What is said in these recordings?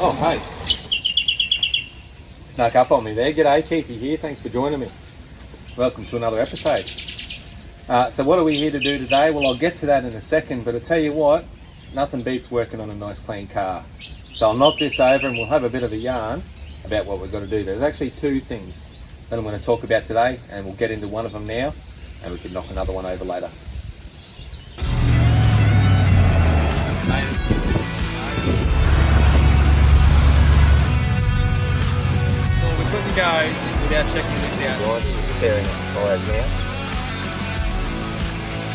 Oh, hey. Snuck up on me there. G'day, Keithy here. Thanks for joining me. Welcome to another episode. So what are we here to do today? Well, I'll get to that in a second, but I'll tell you what, nothing beats working on a nice clean car. So I'll knock this over and we'll have a bit of a yarn about what we've got to do. There's actually two things that I'm going to talk about today, and we'll get into one of them now, and we can knock another one over later. Couldn't go without checking this out. Right, we're preparing tyres now.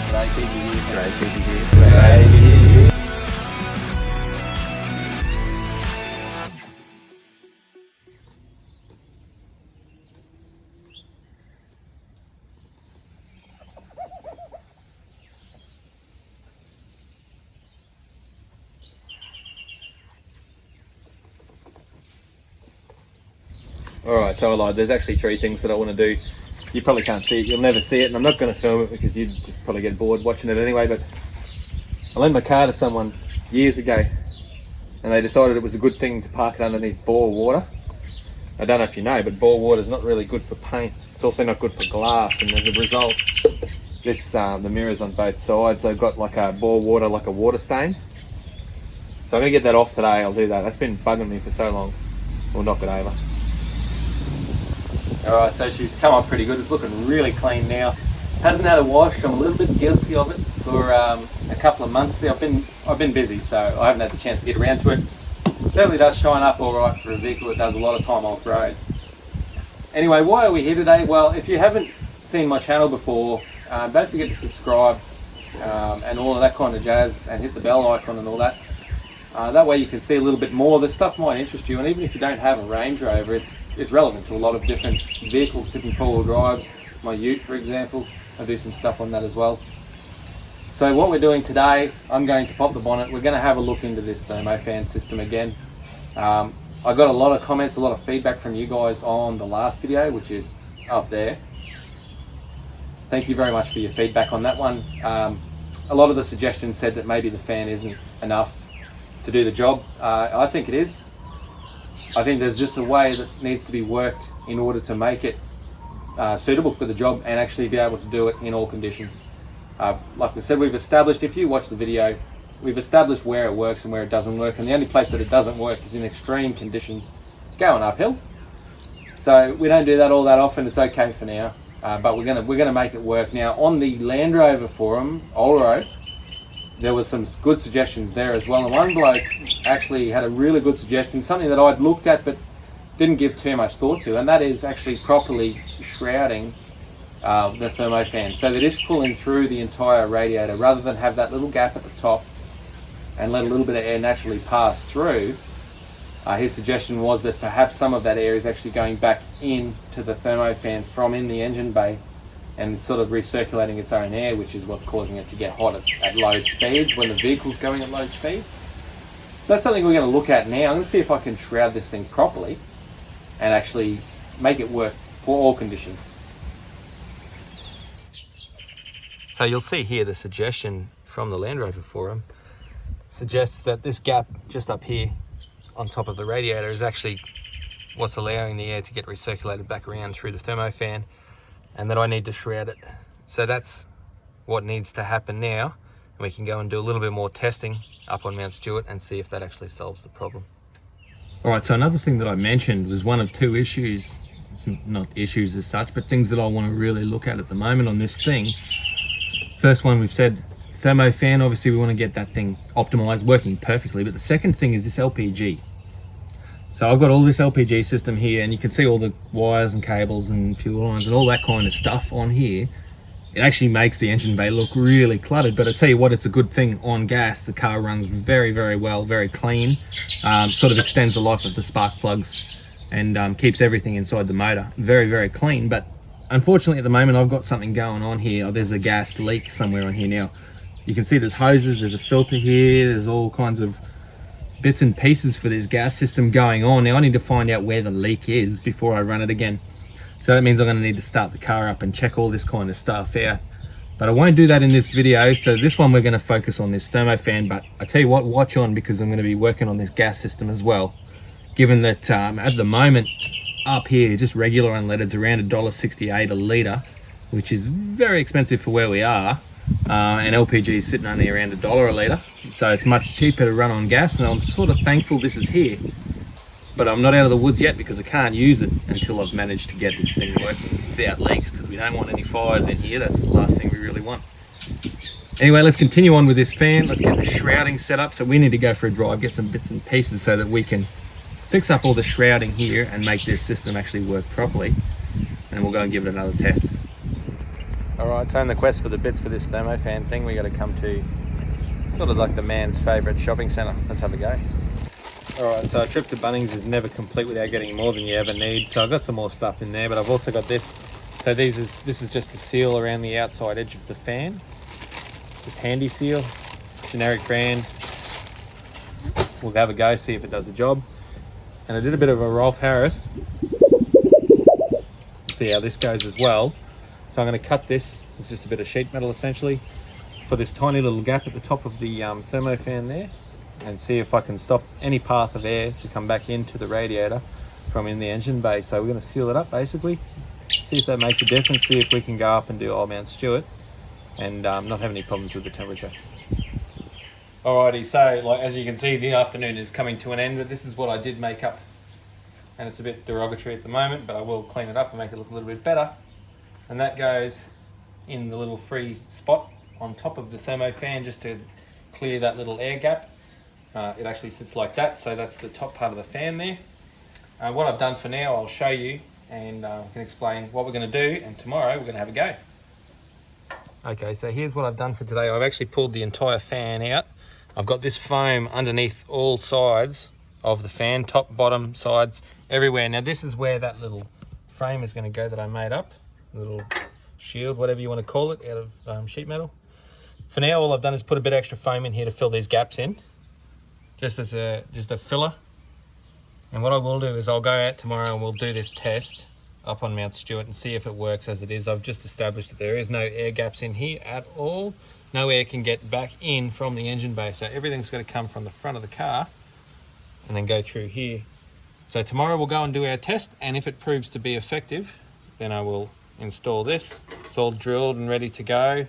G'day, Keithy here. G'day, Keithy here. G'day, Keithy here. Alright, so there's actually three things that I want to do. You probably can't see it, you'll never see it, and I'm not going to film it because you'd just probably get bored watching it anyway, but I lent my car to someone years ago and they decided it was a good thing to park it underneath bore water. I don't know if you know, but bore water is not really good for paint. It's also not good for glass, and as a result, the mirrors on both sides, they've got like a bore water, like a water stain. So I'm going to get that off today, I'll do that. That's been bugging me for so long. We'll knock it over. Alright, so she's come up pretty good. It's looking really clean now. Hasn't had a wash. I'm a little bit guilty of it for a couple of months. I've been busy, so I haven't had the chance to get around to it. It certainly does shine up alright for a vehicle that does a lot of time off-road. Anyway, why are we here today? Well, if you haven't seen my channel before, don't forget to subscribe and all of that kind of jazz, and hit the bell icon and all that. That way you can see a little bit more. This stuff might interest you, and even if you don't have a Range Rover, it's relevant to a lot of different vehicles, different four-wheel drives. My Ute, for example, I do some stuff on that as well. So what we're doing today, I'm going to pop the bonnet. We're going to have a look into this Thermofan system again. I got a lot of comments, a lot of feedback from you guys on the last video, which is up there. Thank you very much for your feedback on that one. A lot of the suggestions said that maybe the fan isn't enough to do the job. I think it is. I think there's just a way that needs to be worked in order to make it suitable for the job and actually be able to do it in all conditions. Like we said, we've established, if you watch the video, we've established where it works and where it doesn't work, and the only place that it doesn't work is in extreme conditions going uphill. So we don't do that all that often. It's okay for now, but we're gonna make it work. Now on the Land Rover forum, Olro, there was some good suggestions there as well, and one bloke actually had a really good suggestion, something that I'd looked at but didn't give too much thought to, and that is actually properly shrouding the Thermofan so that it's pulling through the entire radiator rather than have that little gap at the top and let a little bit of air naturally pass through. His suggestion was that perhaps some of that air is actually going back into the Thermofan from in the engine bay and sort of recirculating its own air, which is what's causing it to get hot at low speeds when the vehicle's going at low speeds. So that's something we're going to look at now. I'm going to see if I can shroud this thing properly and actually make it work for all conditions. So you'll see here the suggestion from the Land Rover forum suggests that this gap just up here on top of the radiator is actually what's allowing the air to get recirculated back around through the Thermofan, and that I need to shroud it. So that's what needs to happen now, and we can go and do a little bit more testing up on Mount Stewart and see if that actually solves the problem. Alright, so another thing that I mentioned was one of two issues. It's not issues as such, but things that I want to really look at the moment on this thing. First one, we've said Thermofan, obviously we want to get that thing optimized, working perfectly, but the second thing is this LPG. So I've got all this LPG system here, and you can see all the wires and cables and fuel lines and all that kind of stuff on here. It actually makes the engine bay look really cluttered, but I tell you what, it's a good thing on gas. The car runs very, very well, very clean, sort of extends the life of the spark plugs and keeps everything inside the motor very, very clean. But unfortunately at the moment I've got something going on here. There's a gas leak somewhere on here now. You can see there's hoses, there's a filter here, there's all kinds of bits and pieces for this gas system going on. Now I need to find out where the leak is before I run it again. So that means I'm going to need to start the car up and check all this kind of stuff out. But I won't do that in this video. So this one we're going to focus on this Thermofan, but I tell you what, watch on, because I'm going to be working on this gas system as well. given that at the moment up here, just regular unleaded's around $1.68 a litre, which is very expensive for where we are. And LPG is sitting only around $1 a litre, so it's much cheaper to run on gas, and I'm sort of thankful this is here. But I'm not out of the woods yet because I can't use it until I've managed to get this thing working without leaks, because we don't want any fires in here. That's the last thing we really want. Anyway, let's continue on with this fan. Let's get the shrouding set up. So we need to go for a drive, get some bits and pieces so that we can fix up all the shrouding here and make this system actually work properly. And we'll go and give it another test. Alright, so in the quest for the bits for this thermofan thing, we got to come to sort of like the man's favourite shopping centre. Let's have a go. Alright, so a trip to Bunnings is never complete without getting more than you ever need. So I've got some more stuff in there, but I've also got this. So this is just a seal around the outside edge of the fan. This handy seal, generic brand. We'll have a go, see if it does the job. And I did a bit of a Rolfe Harris. See how this goes as well. So I'm going to cut this. It's just a bit of sheet metal essentially for this tiny little gap at the top of the thermofan there, and see if I can stop any path of air to come back into the radiator from in the engine bay. So we're going to seal it up basically, see if that makes a difference, see if we can go up and do old Mount Stewart and not have any problems with the temperature. Alrighty, so like as you can see, the afternoon is coming to an end, but this is what I did make up, and it's a bit derogatory at the moment, but I will clean it up and make it look a little bit better. And that goes in the little free spot on top of the thermofan just to clear that little air gap. It actually sits like that, so that's the top part of the fan there. What I've done for now, I'll show you and can explain what we're going to do, and tomorrow we're going to have a go. Okay, so here's what I've done for today. I've actually pulled the entire fan out. I've got this foam underneath all sides of the fan, top, bottom, sides, everywhere. Now this is where that little frame is going to go that I made up. Little shield, whatever you want to call it, out of sheet metal. For now, all I've done is put a bit extra foam in here to fill these gaps in, just as a filler. And what I will do is I'll go out tomorrow and we'll do this test up on Mount Stewart and see if it works as it is. I've just established that there is no air gaps in here at all. No air can get back in from the engine bay, so everything's going to come from the front of the car and then go through here. So tomorrow we'll go and do our test, and if it proves to be effective, then I will install this. It's all drilled and ready to go,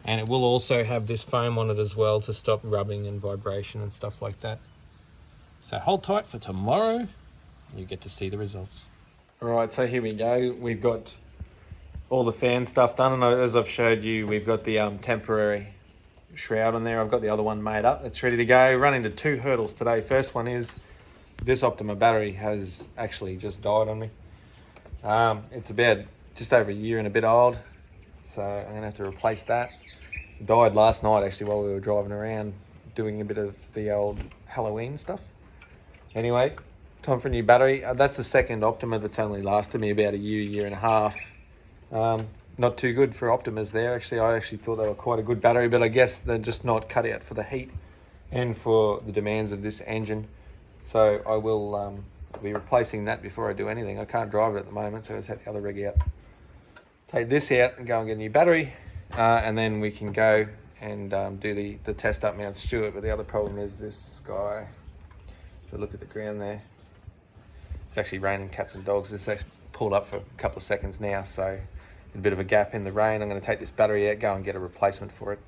and it will also have this foam on it as well to stop rubbing and vibration and stuff like that. So hold tight for tomorrow, you get to see the results. Alright, so here we go. We've got all the fan stuff done, and as I've showed you, we've got the temporary shroud on there. I've got the other one made up, it's ready to go. Run into two hurdles today. First one is this Optima battery has actually just died on me. It's about just over a year and a bit old, so I'm gonna have to replace that. It died last night actually while we were driving around doing a bit of the old Halloween stuff. Anyway, time for a new battery. That's the second Optima that's only lasted me about a year and a half. Not too good for Optimas there. Actually, I actually thought they were quite a good battery, but I guess they're just not cut out for the heat and for the demands of this engine. So I will be replacing that before I do anything. I can't drive it at the moment, so let's take the other rig out. Take this out and go and get a new battery, and then we can go and do the test up Mount Stewart. But the other problem is this guy. So look at the ground there. It's actually raining cats and dogs. It's actually pulled up for a couple of seconds now, so a bit of a gap in the rain. I'm going to take this battery out, go and get a replacement for it,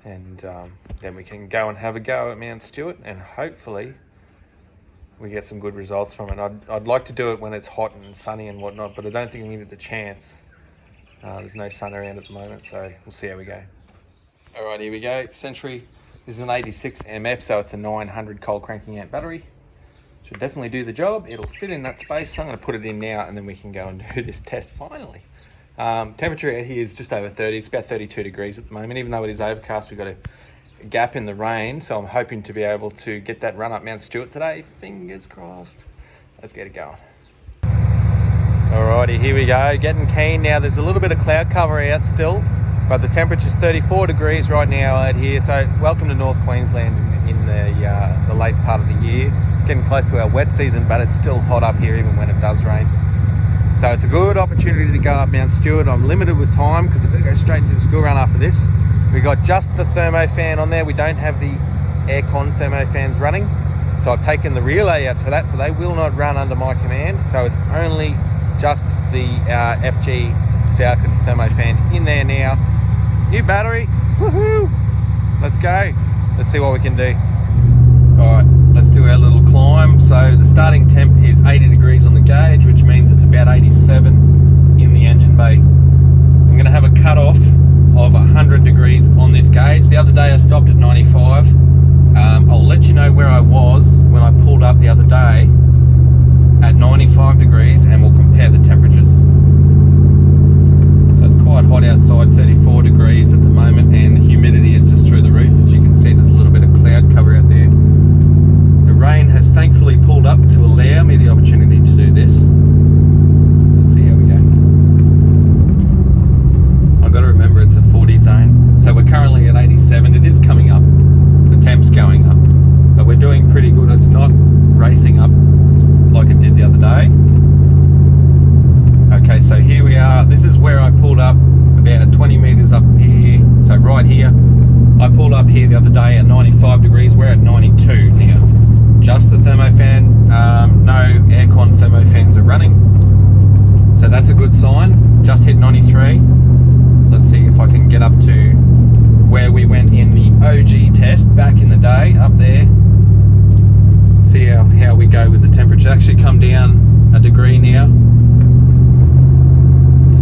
and then we can go and have a go at Mount Stewart, and hopefully we get some good results from it. I'd like to do it when it's hot and sunny and whatnot, but I don't think we get the chance. There's no sun around at the moment, so we'll see how we go. All right, here we go. Century, this is an 86 MF, so it's a 900 cold cranking amp battery. Should definitely do the job. It'll fit in that space, so I'm going to put it in now, and then we can go and do this test finally. Temperature out here is just over 30. It's about 32 degrees at the moment. Even though it is overcast, we've got a gap in the rain, so I'm hoping to be able to get that run up Mount Stewart today. Fingers crossed. Let's get it going. Alrighty, here we go, getting keen now. There's a little bit of cloud cover out still, but the temperature's 34 degrees right now out here, so welcome to North Queensland in the late part of the year. Getting close to our wet season, but it's still hot up here even when it does rain. So it's a good opportunity to go up Mount Stewart. I'm limited with time because I've got to go straight into the school run after this. We got just the thermofan on there. We don't have the aircon thermofans running. So So I've taken the relay out for that, so they will not run under my command. So it's only just the FG Falcon Thermofan in there now. New battery, woohoo! Let's go. Let's see what we can do. All right, let's do our little climb. So the starting temp is 80 degrees on the gauge, which means it's about 87 in the engine bay. I'm going to have a cut-off of 100 degrees on this gauge. The other day I stopped at 95. I'll let you know where I was when I pulled up the other day at 95 degrees, and we'll compare the temperatures. So it's quite hot outside, 34 degrees at the moment, and the humidity is just through the roof. As you can see, there's a little bit of cloud cover out there. The rain has thankfully pulled up to allow me the opportunity to do this. Let's see how we go. I've got to remember it's a 40 zone, so we're currently at 87. It is coming up, the temp's going up, but we're doing pretty good. It's not racing up like it did the other day. Okay, so here we are. This is where I pulled up about 20 meters up here. So right here, I pulled up here the other day at 95 degrees. We're at 92 now. Just the thermofan, no aircon thermofans are running. So that's a good sign. Just hit 93. Let's see if I can get up to where we went in the OG test back in the day, up there. See how we go with the temperature. Actually come down a degree now.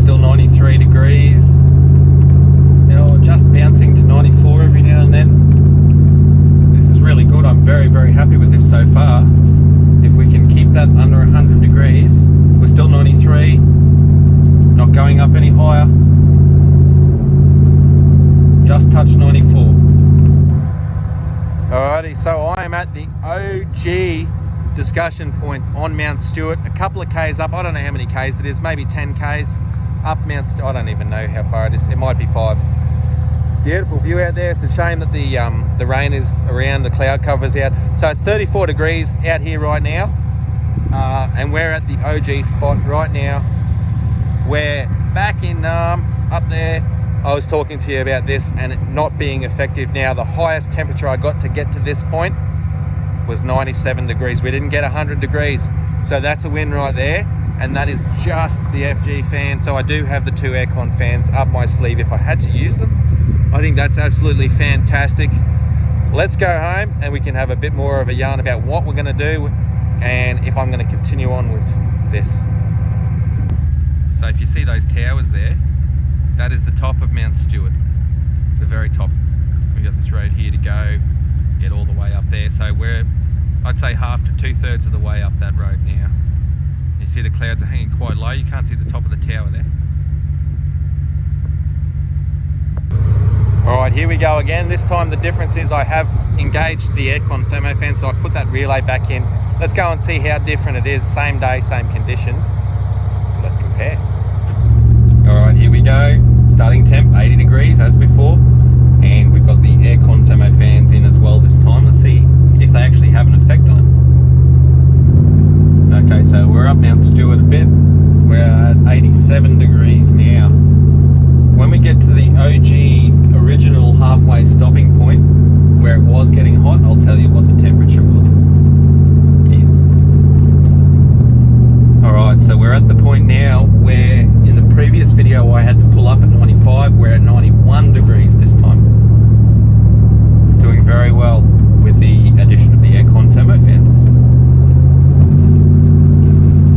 Still 93 degrees. You know, just bouncing to 94 every now and then. This is really good. I'm very, very happy with this so far. If we can keep that under 100 degrees, we're still 93, not going up any higher. Just touched 94. Alrighty, so I am at the OG discussion point on Mount Stewart, a couple of Ks up. I don't know how many Ks it is, maybe 10 Ks up Mount Stewart. I don't even know how far it is. It might be 5. Beautiful view out there. It's a shame that the rain is around, the cloud cover's out. So it's 34 degrees out here right now, and we're at the OG spot right now. We're back in up there. I was talking to you about this and it not being effective now. The highest temperature I got to get to this point was 97 degrees. We didn't get 100 degrees. So that's a win right there. And that is just the FG fan. So I do have the 2 aircon fans up my sleeve if I had to use them. I think that's absolutely fantastic. Let's go home and we can have a bit more of a yarn about what we're going to do and if I'm going to continue on with this. So if you see those towers there, that is the top of Mount Stewart, the very top. We've got this road here to go, get all the way up there. So we're, I'd say, half to 2/3 of the way up that road now. You see the clouds are hanging quite low. You can't see the top of the tower there. All right, here we go again. This time the difference is I have engaged the aircon thermofan, so I put that relay back in. Let's go and see how different it is. Same day, same conditions. Let's compare. All right, here we go. Starting temp 80 degrees as before, and we've got the aircon thermofans in as well this time. Let's see if they actually have an effect on it. Okay, so we're up Mount Stewart a bit. We're at 87 degrees now. When we get to the OG original halfway stopping point where it was getting hot, I'll tell you what the temperature was. Alright, so we're at the point now where in the previous video I had to pull up at 95, we're at 91 degrees this time. Doing very well with the addition of the aircon thermofans.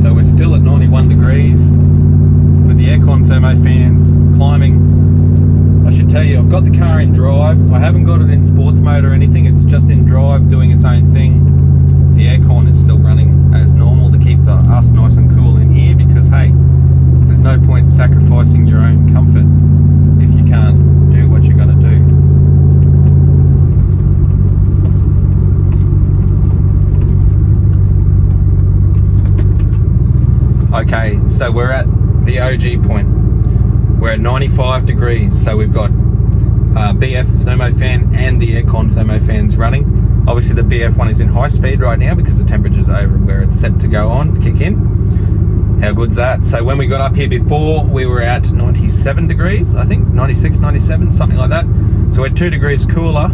So we're still at 91 degrees with the aircon thermofans climbing. I should tell you, I've got the car in drive. I haven't got it in sports mode or anything, it's just in drive doing its own thing. The aircon is still running as normal to keep us nice and cool in here because, hey, there's no point sacrificing your own comfort if you can't do what you're going to do. Okay, so we're at the OG point. We're at 95 degrees, so we've got BF thermofan and the aircon thermofans running. Obviously the BF one is in high speed right now because the temperature's over where it's set to go on, kick in. How good's that? So when we got up here before, we were at 97 degrees, I think, 96, 97, something like that. So we're 2 degrees cooler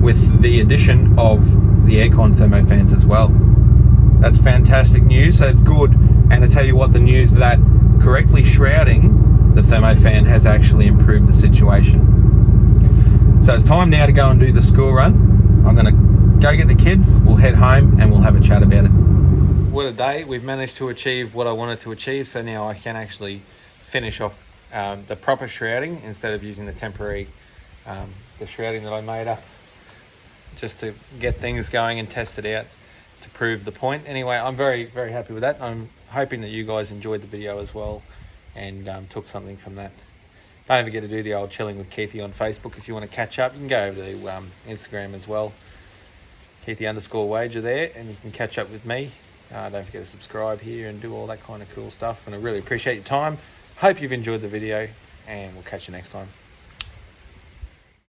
with the addition of the aircon thermofans as well. That's fantastic news, so it's good. And to tell you what, the news that correctly shrouding the thermofan has actually improved the situation. So it's time now to go and do the school run. I'm going to go get the kids, we'll head home and we'll have a chat about it. What a day. We've managed to achieve what I wanted to achieve, so now I can actually finish off the proper shrouding instead of using the temporary the shrouding that I made up just to get things going and test it out to prove the point. Anyway, I'm very, very happy with that. I'm hoping that you guys enjoyed the video as well and took something from that. Don't forget to do the old chilling with Keithy on Facebook. If you want to catch up, you can go over to Instagram as well, Keithy_wager there, and you can catch up with me. Don't forget to subscribe here and do all that kind of cool stuff, and I really appreciate your time. Hope you've enjoyed the video, and we'll catch you next time.